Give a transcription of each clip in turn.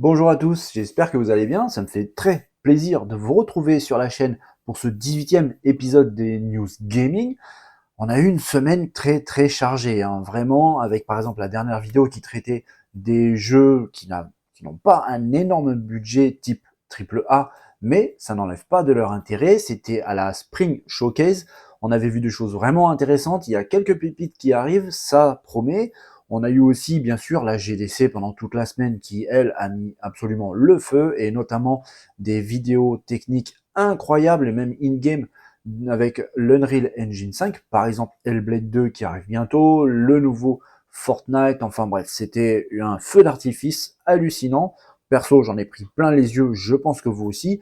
Bonjour à tous, j'espère que vous allez bien. Ça me fait très plaisir de vous retrouver sur la chaîne pour ce 18e épisode des News Gaming. On a eu une semaine très chargée, hein, vraiment, avec par exemple la dernière vidéo qui traitait des jeux qui n'ont pas un énorme budget type triple A, mais ça n'enlève pas de leur intérêt. C'était à la Spring Showcase. On avait vu des choses vraiment intéressantes. Il y a quelques pépites qui arrivent, ça promet. On a eu aussi, bien sûr, la GDC pendant toute la semaine qui, elle, a mis absolument le feu, et notamment des vidéos techniques incroyables, et même in-game, avec l'Unreal Engine 5, par exemple Hellblade 2 qui arrive bientôt, le nouveau Fortnite, enfin bref, c'était un feu d'artifice hallucinant. Perso, j'en ai pris plein les yeux, je pense que vous aussi.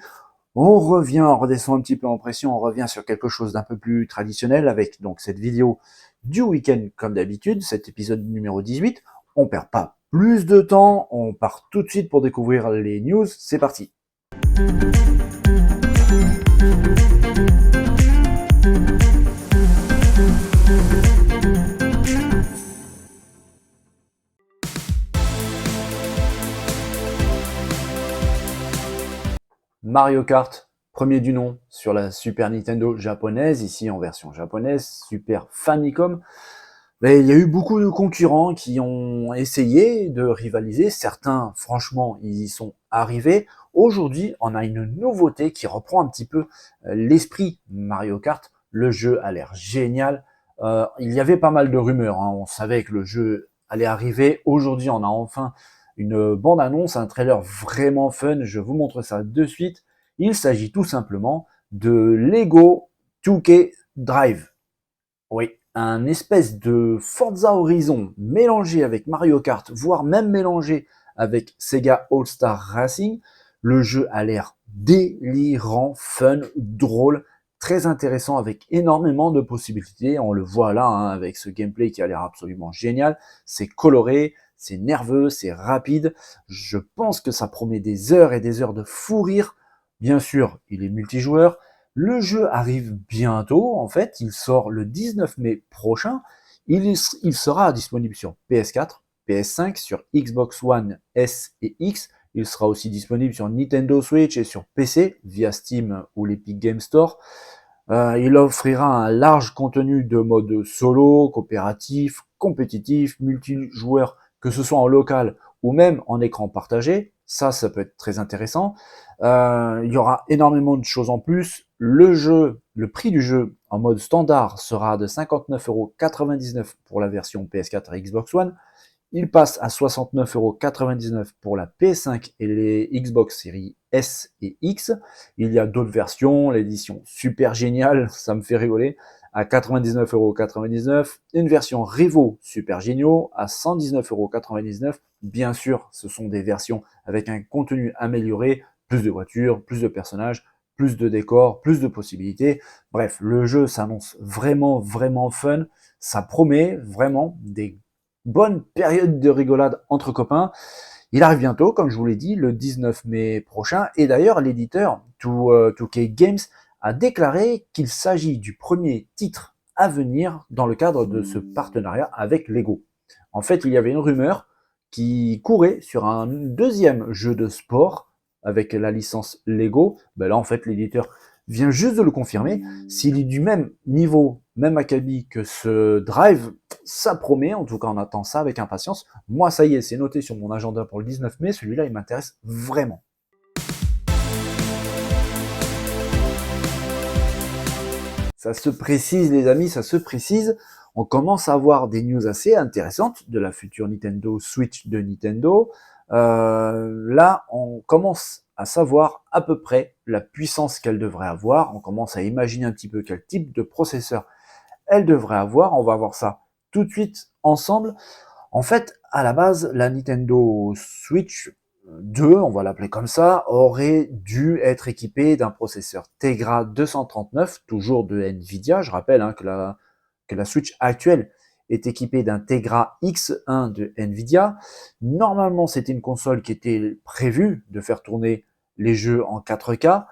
On redescend un petit peu en pression, on revient sur quelque chose d'un peu plus traditionnel avec donc cette vidéo du week-end comme d'habitude, cet épisode numéro 18. On perd pas plus de temps, on part tout de suite pour découvrir les news, c'est parti. Mario Kart, premier du nom, sur la Super Nintendo japonaise, ici en version japonaise, Super Famicom. Mais il y a eu beaucoup de concurrents qui ont essayé de rivaliser. Certains, franchement, ils y sont arrivés. Aujourd'hui, on a une nouveauté qui reprend un petit peu l'esprit Mario Kart. Le jeu a l'air génial. Il y avait pas mal de rumeurs, hein. On savait que le jeu allait arriver. Aujourd'hui, on a enfin une bande-annonce, un trailer vraiment fun. Je vous montre ça de suite. Il s'agit tout simplement de Lego 2K Drive. Oui, un espèce de Forza Horizon mélangé avec Mario Kart, voire même mélangé avec Sega All-Star Racing. Le jeu a l'air délirant, fun, drôle, très intéressant avec énormément de possibilités. On le voit là, hein, avec ce gameplay qui a l'air absolument génial. C'est coloré, c'est nerveux, c'est rapide. Je pense que ça promet des heures et des heures de fou rire. Bien sûr, il est multijoueur. Le jeu arrive bientôt, en fait, il sort le 19 mai prochain. Il sera disponible sur PS4, PS5, sur Xbox One S et X. Il sera aussi disponible sur Nintendo Switch et sur PC via Steam ou l'Epic Game Store. Il offrira un large contenu de mode solo, coopératif, compétitif, multijoueur, que ce soit en local ou même en écran partagé. Ça peut être très intéressant. Il y aura énormément de choses en plus. Le prix du jeu en mode standard sera de 59,99€ pour la version PS4 et Xbox One. Il passe à 69,99€ pour la PS5 et les Xbox Series S et X. Il y a d'autres versions, l'édition super géniale, ça me fait rigoler, à 99,99€. Une version Revo super géniaux à 119,99€. Bien sûr, ce sont des versions avec un contenu amélioré, plus de voitures, plus de personnages, plus de décors, plus de possibilités. Bref, le jeu s'annonce vraiment fun. Ça promet vraiment des bonne période de rigolade entre copains. Il arrive bientôt, comme je vous l'ai dit, le 19 mai prochain. Et d'ailleurs, l'éditeur 2K Games a déclaré qu'il s'agit du premier titre à venir dans le cadre de ce partenariat avec Lego. En fait, il y avait une rumeur qui courait sur un deuxième jeu de sport avec la licence Lego. Ben là, en fait, l'éditeur vient juste de le confirmer. S'il est du même niveau, même acabit que ce Drive, ça promet. En tout cas, on attend ça avec impatience. Moi, ça y est, c'est noté sur mon agenda pour le 19 mai. Celui-là, il m'intéresse vraiment. Ça se précise, les amis, ça se précise. On commence à avoir des news assez intéressantes de la future Nintendo Switch de Nintendo. Là, on commence à savoir à peu près la puissance qu'elle devrait avoir. On commence à imaginer un petit peu quel type de processeur elle devrait avoir. On va voir ça tout de suite ensemble. En fait, à la base, la Nintendo Switch 2, on va l'appeler comme ça, aurait dû être équipée d'un processeur Tegra 239, toujours de Nvidia. Je rappelle, hein, que la Switch actuelle est équipée d'un Tegra X1 de Nvidia. Normalement, c'était une console qui était prévue de faire tourner les jeux en 4K,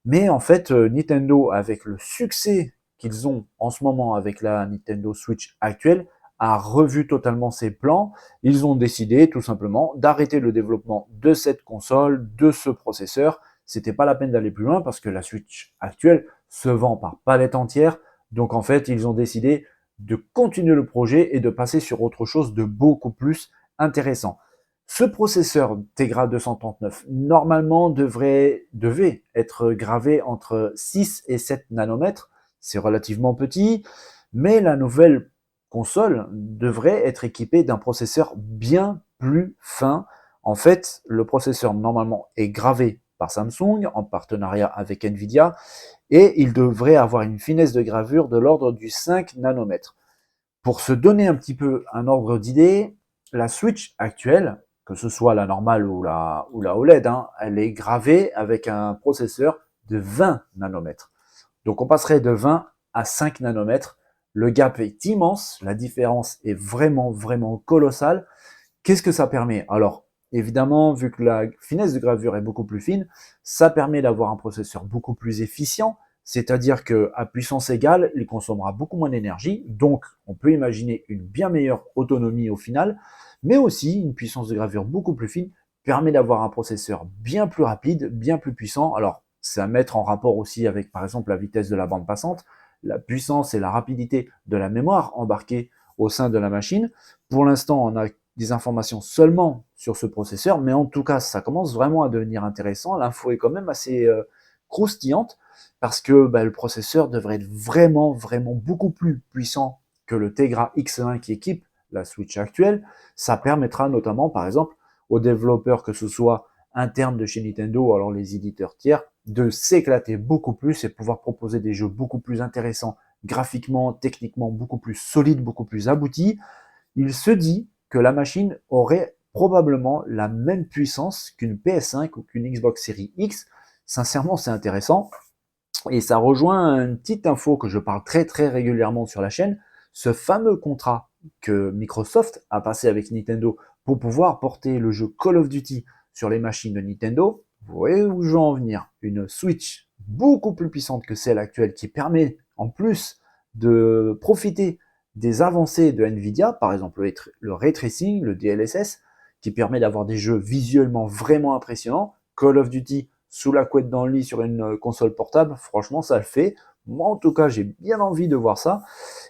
mais en fait, Nintendo, avec le succès qu'ils ont en ce moment avec la Nintendo Switch actuelle, a revu totalement ses plans. Ils ont décidé tout simplement d'arrêter le développement de cette console, de ce processeur. C'était pas la peine d'aller plus loin parce que la Switch actuelle se vend par palette entière. Donc en fait, ils ont décidé de continuer le projet et de passer sur autre chose de beaucoup plus intéressant. Ce processeur Tegra 239, normalement, devait être gravé entre 6 et 7 nanomètres. C'est relativement petit, mais la nouvelle console devrait être équipée d'un processeur bien plus fin. En fait, le processeur, normalement, est gravé par Samsung en partenariat avec Nvidia et il devrait avoir une finesse de gravure de l'ordre du 5 nanomètres. Pour se donner un petit peu un ordre d'idée, la Switch actuelle, que ce soit la normale ou la OLED, elle est gravée avec un processeur de 20 nanomètres. Donc on passerait de 20 à 5 nanomètres. Le gap est immense, la différence est vraiment, vraiment colossale. Qu'est-ce que ça permet? Alors, évidemment, vu que la finesse de gravure est beaucoup plus fine, ça permet d'avoir un processeur beaucoup plus efficient, c'est-à-dire qu'à puissance égale, il consommera beaucoup moins d'énergie, donc on peut imaginer une bien meilleure autonomie au final, mais aussi une puissance de gravure beaucoup plus fine permet d'avoir un processeur bien plus rapide, bien plus puissant. Alors, c'est à mettre en rapport aussi avec, par exemple, la vitesse de la bande passante, la puissance et la rapidité de la mémoire embarquée au sein de la machine. Pour l'instant, on a des informations seulement sur ce processeur, mais en tout cas, ça commence vraiment à devenir intéressant. L'info est quand même assez croustillante parce que le processeur devrait être vraiment, vraiment beaucoup plus puissant que le Tegra X1 qui équipe la Switch actuelle. Ça permettra notamment, par exemple, aux développeurs, que ce soit internes de chez Nintendo, alors les éditeurs tiers, de s'éclater beaucoup plus et pouvoir proposer des jeux beaucoup plus intéressants, graphiquement, techniquement, beaucoup plus solides, beaucoup plus aboutis. Il se dit que la machine aurait probablement la même puissance qu'une PS5 ou qu'une Xbox Series X. Sincèrement, c'est intéressant. Et ça rejoint une petite info que je parle très très régulièrement sur la chaîne, ce fameux contrat que Microsoft a passé avec Nintendo pour pouvoir porter le jeu Call of Duty sur les machines de Nintendo. Vous voyez où je veux en venir? Une Switch beaucoup plus puissante que celle actuelle qui permet en plus de profiter des avancées de Nvidia, par exemple le ray tracing, le DLSS, qui permet d'avoir des jeux visuellement vraiment impressionnants. Call of Duty sous la couette dans le lit sur une console portable, franchement ça le fait. Moi en tout cas j'ai bien envie de voir ça.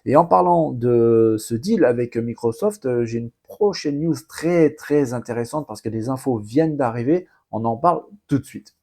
Et en parlant de ce deal avec Microsoft, j'ai une prochaine news très très intéressante parce que des infos viennent d'arriver. On en parle tout de suite.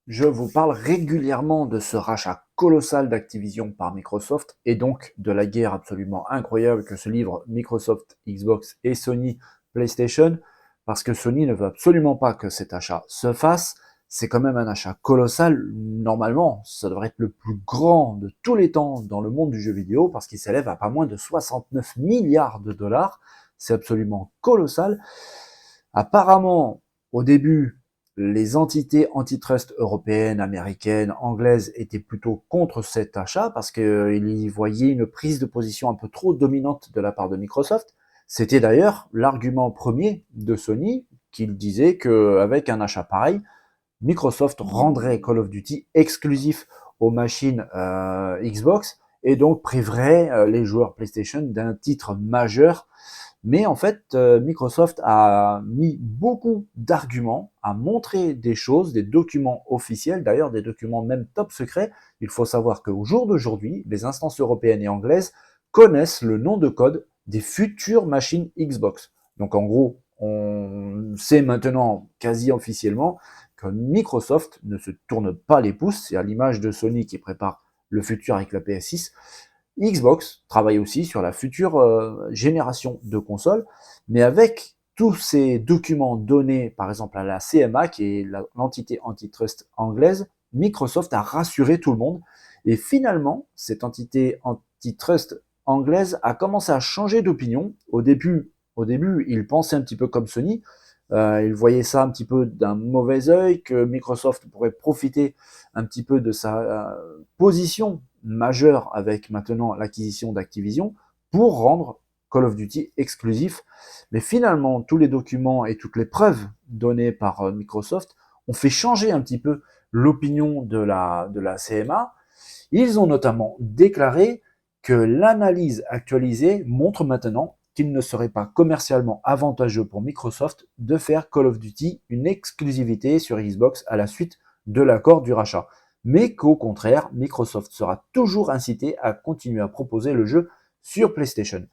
Je vous parle régulièrement de ce rachat colossal d'Activision par Microsoft et donc de la guerre absolument incroyable que se livrent Microsoft, Xbox et Sony PlayStation, parce que Sony ne veut absolument pas que cet achat se fasse. C'est quand même un achat colossal. Normalement, ça devrait être le plus grand de tous les temps dans le monde du jeu vidéo parce qu'il s'élève à pas moins de 69 milliards de dollars. C'est absolument colossal. Apparemment, au début, les entités antitrust européennes, américaines, anglaises étaient plutôt contre cet achat parce qu'ils y voyaient une prise de position un peu trop dominante de la part de Microsoft. C'était d'ailleurs l'argument premier de Sony qu'il disait qu'avec un achat pareil, Microsoft rendrait Call of Duty exclusif aux machines Xbox et donc priverait les joueurs PlayStation d'un titre majeur. Mais en fait, Microsoft a mis beaucoup d'arguments, a montré des choses, des documents officiels, d'ailleurs des documents même top secrets. Il faut savoir qu'au jour d'aujourd'hui, les instances européennes et anglaises connaissent le nom de code des futures machines Xbox. Donc en gros, on sait maintenant quasi officiellement que Microsoft ne se tourne pas les pouces, c'est à l'image de Sony qui prépare le futur avec la PS6. Xbox travaille aussi sur la future génération de consoles, mais avec tous ces documents donnés, par exemple à la CMA, qui est l'entité antitrust anglaise, Microsoft a rassuré tout le monde. Et finalement, cette entité antitrust anglaise a commencé à changer d'opinion. Au début, ils pensaient un petit peu comme Sony. Ils voyaient ça un petit peu d'un mauvais œil, que Microsoft pourrait profiter un petit peu de sa position majeure avec maintenant l'acquisition d'Activision pour rendre Call of Duty exclusif. Mais finalement, tous les documents et toutes les preuves données par Microsoft ont fait changer un petit peu l'opinion de la CMA. Ils ont notamment déclaré que l'analyse actualisée montre maintenant qu'il ne serait pas commercialement avantageux pour Microsoft de faire Call of Duty une exclusivité sur Xbox à la suite de l'accord du rachat, mais qu'au contraire, Microsoft sera toujours incité à continuer à proposer le jeu sur PlayStation.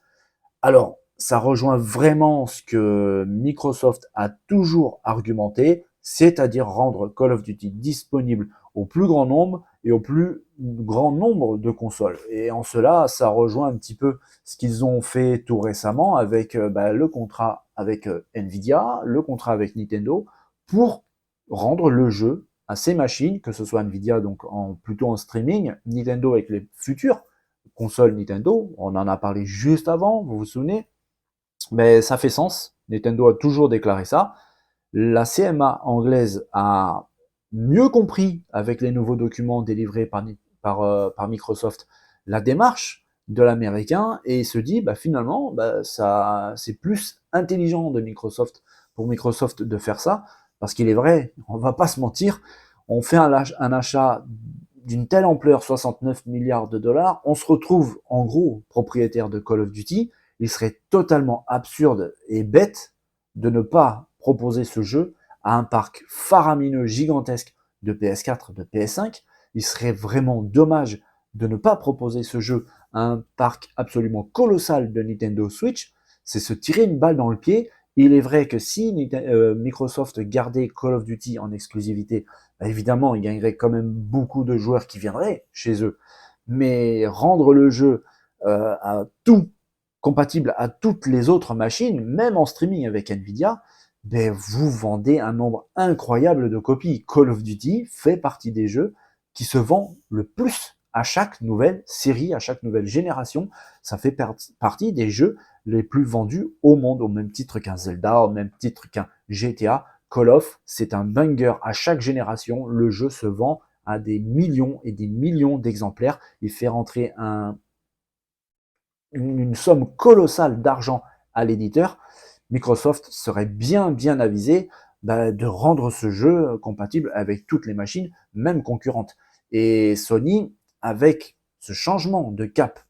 Alors, ça rejoint vraiment ce que Microsoft a toujours argumenté, c'est-à-dire rendre Call of Duty disponible au plus grand nombre et au plus grand nombre de consoles. Et en cela, ça rejoint un petit peu ce qu'ils ont fait tout récemment avec le contrat avec Nvidia, le contrat avec Nintendo, pour rendre le jeu à ces machines, que ce soit Nvidia donc plutôt en streaming, Nintendo avec les futures consoles Nintendo, on en a parlé juste avant, vous vous souvenez, mais ça fait sens, Nintendo a toujours déclaré ça. La CMA anglaise a mieux compris avec les nouveaux documents délivrés par Microsoft la démarche de l'américain et se dit finalement ça c'est plus intelligent de Microsoft pour Microsoft de faire ça parce qu'il est vrai, on va pas se mentir, on fait un achat d'une telle ampleur, 69 milliards de dollars, on se retrouve en gros propriétaire de Call of Duty. Il serait totalement absurde et bête de ne pas proposer ce jeu à un parc faramineux, gigantesque de PS4, de PS5. Il serait vraiment dommage de ne pas proposer ce jeu à un parc absolument colossal de Nintendo Switch. C'est se tirer une balle dans le pied. Il est vrai que si Microsoft gardait Call of Duty en exclusivité, évidemment, il gagnerait quand même beaucoup de joueurs qui viendraient chez eux. Mais rendre le jeu à tout compatible à toutes les autres machines, même en streaming avec Nvidia, vous vendez un nombre incroyable de copies. Call of Duty fait partie des jeux qui se vend le plus à chaque nouvelle série, à chaque nouvelle génération. Ça fait partie des jeux les plus vendus au monde, au même titre qu'un Zelda, au même titre qu'un GTA. Call of, c'est un banger à chaque génération. Le jeu se vend à des millions et des millions d'exemplaires. Il fait rentrer une somme colossale d'argent à l'éditeur. Microsoft serait bien avisé de rendre ce jeu compatible avec toutes les machines, même concurrentes. Et Sony, avec ce changement de cap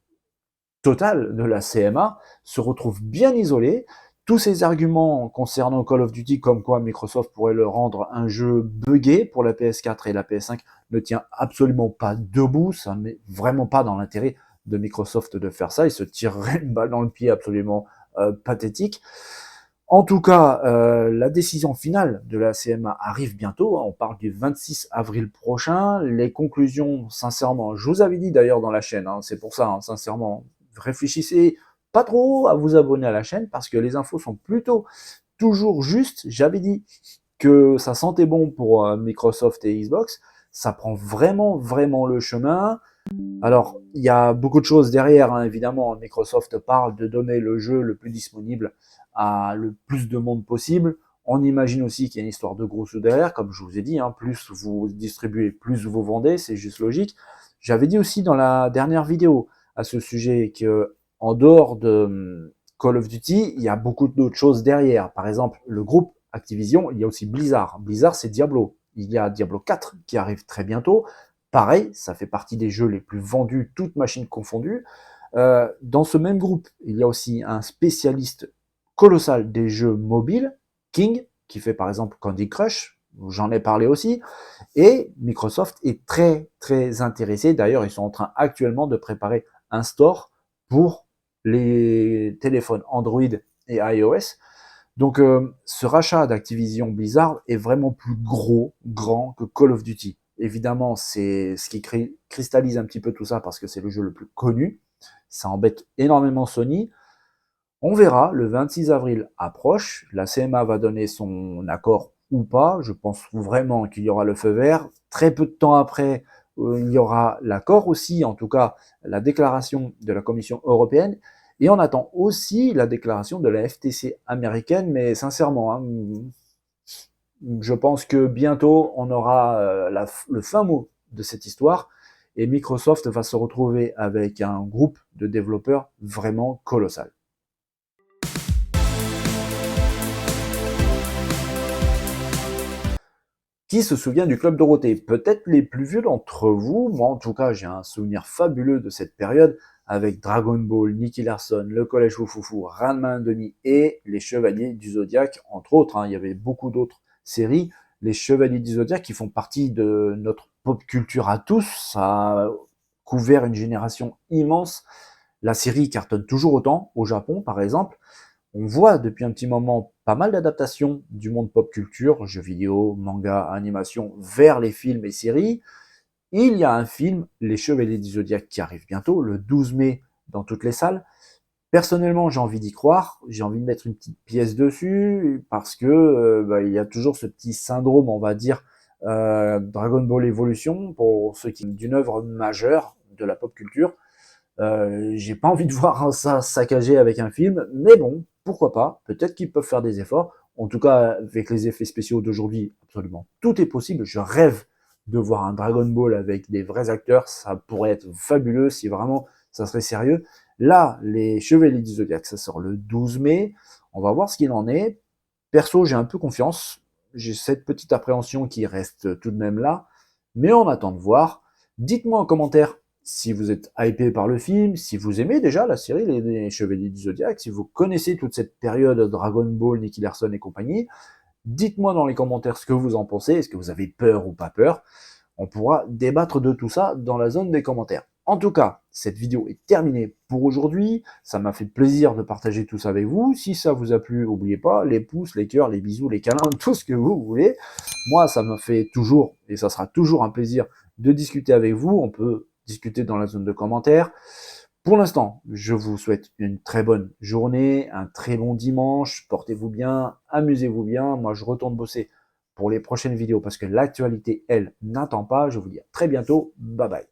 total de la CMA, se retrouve bien isolé. Tous ces arguments concernant Call of Duty, comme quoi Microsoft pourrait le rendre un jeu buggé pour la PS4 et la PS5, ne tient absolument pas debout. Ça n'est vraiment pas dans l'intérêt de Microsoft de faire ça. Il se tirerait une balle dans le pied absolument pathétique. En tout cas, la décision finale de la CMA arrive bientôt. On parle du 26 avril prochain. Les conclusions, sincèrement, je vous avais dit d'ailleurs dans la chaîne, c'est pour ça, sincèrement, réfléchissez pas trop à vous abonner à la chaîne parce que les infos sont plutôt toujours justes. J'avais dit que ça sentait bon pour Microsoft et Xbox. Ça prend vraiment le chemin. Alors, il y a beaucoup de choses derrière, évidemment. Microsoft parle de donner le jeu le plus disponible à le plus de monde possible. On imagine aussi qu'il y a une histoire de gros sous derrière, comme je vous ai dit, plus vous distribuez, plus vous vendez, c'est juste logique. J'avais dit aussi dans la dernière vidéo à ce sujet que, en dehors de Call of Duty, il y a beaucoup d'autres choses derrière. Par exemple, le groupe Activision, il y a aussi Blizzard. Blizzard, c'est Diablo. Il y a Diablo 4 qui arrive très bientôt. Pareil, ça fait partie des jeux les plus vendus, toutes machines confondues. Dans ce même groupe, il y a aussi un spécialiste colossal des jeux mobiles, King, qui fait par exemple Candy Crush, j'en ai parlé aussi, et Microsoft est très intéressé. D'ailleurs, ils sont en train actuellement de préparer un store pour les téléphones Android et iOS. Donc, ce rachat d'Activision Blizzard est vraiment plus grand que Call of Duty. Évidemment, c'est ce qui cristallise un petit peu tout ça parce que c'est le jeu le plus connu. Ça embête énormément Sony. On verra, le 26 avril approche, la CMA va donner son accord ou pas, je pense vraiment qu'il y aura le feu vert. Très peu de temps après, il y aura l'accord aussi, en tout cas la déclaration de la Commission européenne, et on attend aussi la déclaration de la FTC américaine, mais sincèrement, je pense que bientôt on aura le fin mot de cette histoire, et Microsoft va se retrouver avec un groupe de développeurs vraiment colossal. Qui se souvient du Club Dorothée? Peut-être les plus vieux d'entre vous. Moi, en tout cas, j'ai un souvenir fabuleux de cette période avec Dragon Ball, Nicky Larson, le Collège Foufoufou, Ranma 1/2 et les Chevaliers du Zodiaque, entre autres. Il y avait beaucoup d'autres séries. Les Chevaliers du Zodiaque qui font partie de notre pop culture à tous. Ça a couvert une génération immense. La série cartonne toujours autant, au Japon par exemple. On voit depuis un petit moment pas mal d'adaptations du monde pop culture, jeux vidéo, manga, animation, vers les films et séries. Il y a un film, Les Chevaliers du Zodiaque, qui arrive bientôt, le 12 mai, dans toutes les salles. Personnellement, j'ai envie d'y croire, j'ai envie de mettre une petite pièce dessus, parce que il y a toujours ce petit syndrome, on va dire, Dragon Ball Evolution, pour ceux qui d'une œuvre majeure de la pop culture. J'ai pas envie de voir ça saccagé avec un film, mais bon, pourquoi pas, peut-être qu'ils peuvent faire des efforts. En tout cas, avec les effets spéciaux d'aujourd'hui, absolument tout est possible. Je rêve de voir un Dragon Ball avec des vrais acteurs, ça pourrait être fabuleux si vraiment ça serait sérieux. Là, les Chevaliers du Zodiaque, ça sort le 12 mai, on va voir ce qu'il en est. Perso, j'ai un peu confiance, j'ai cette petite appréhension qui reste tout de même là, mais on attend de voir. Dites-moi en commentaire si vous êtes hypé par le film, si vous aimez déjà la série Les Chevaliers du Zodiaque, si vous connaissez toute cette période Dragon Ball, Nicky Larson et compagnie, dites-moi dans les commentaires ce que vous en pensez, est-ce que vous avez peur ou pas peur. On pourra débattre de tout ça dans la zone des commentaires. En tout cas, cette vidéo est terminée pour aujourd'hui. Ça m'a fait plaisir de partager tout ça avec vous. Si ça vous a plu, n'oubliez pas, les pouces, les cœurs, les bisous, les câlins, tout ce que vous voulez. Moi, ça me fait toujours, et ça sera toujours un plaisir de discuter avec vous. On peut discuter dans la zone de commentaires. Pour l'instant, je vous souhaite une très bonne journée, un très bon dimanche, portez-vous bien, amusez-vous bien. Moi, je retourne bosser pour les prochaines vidéos parce que l'actualité, elle, n'attend pas. Je vous dis à très bientôt. Bye bye.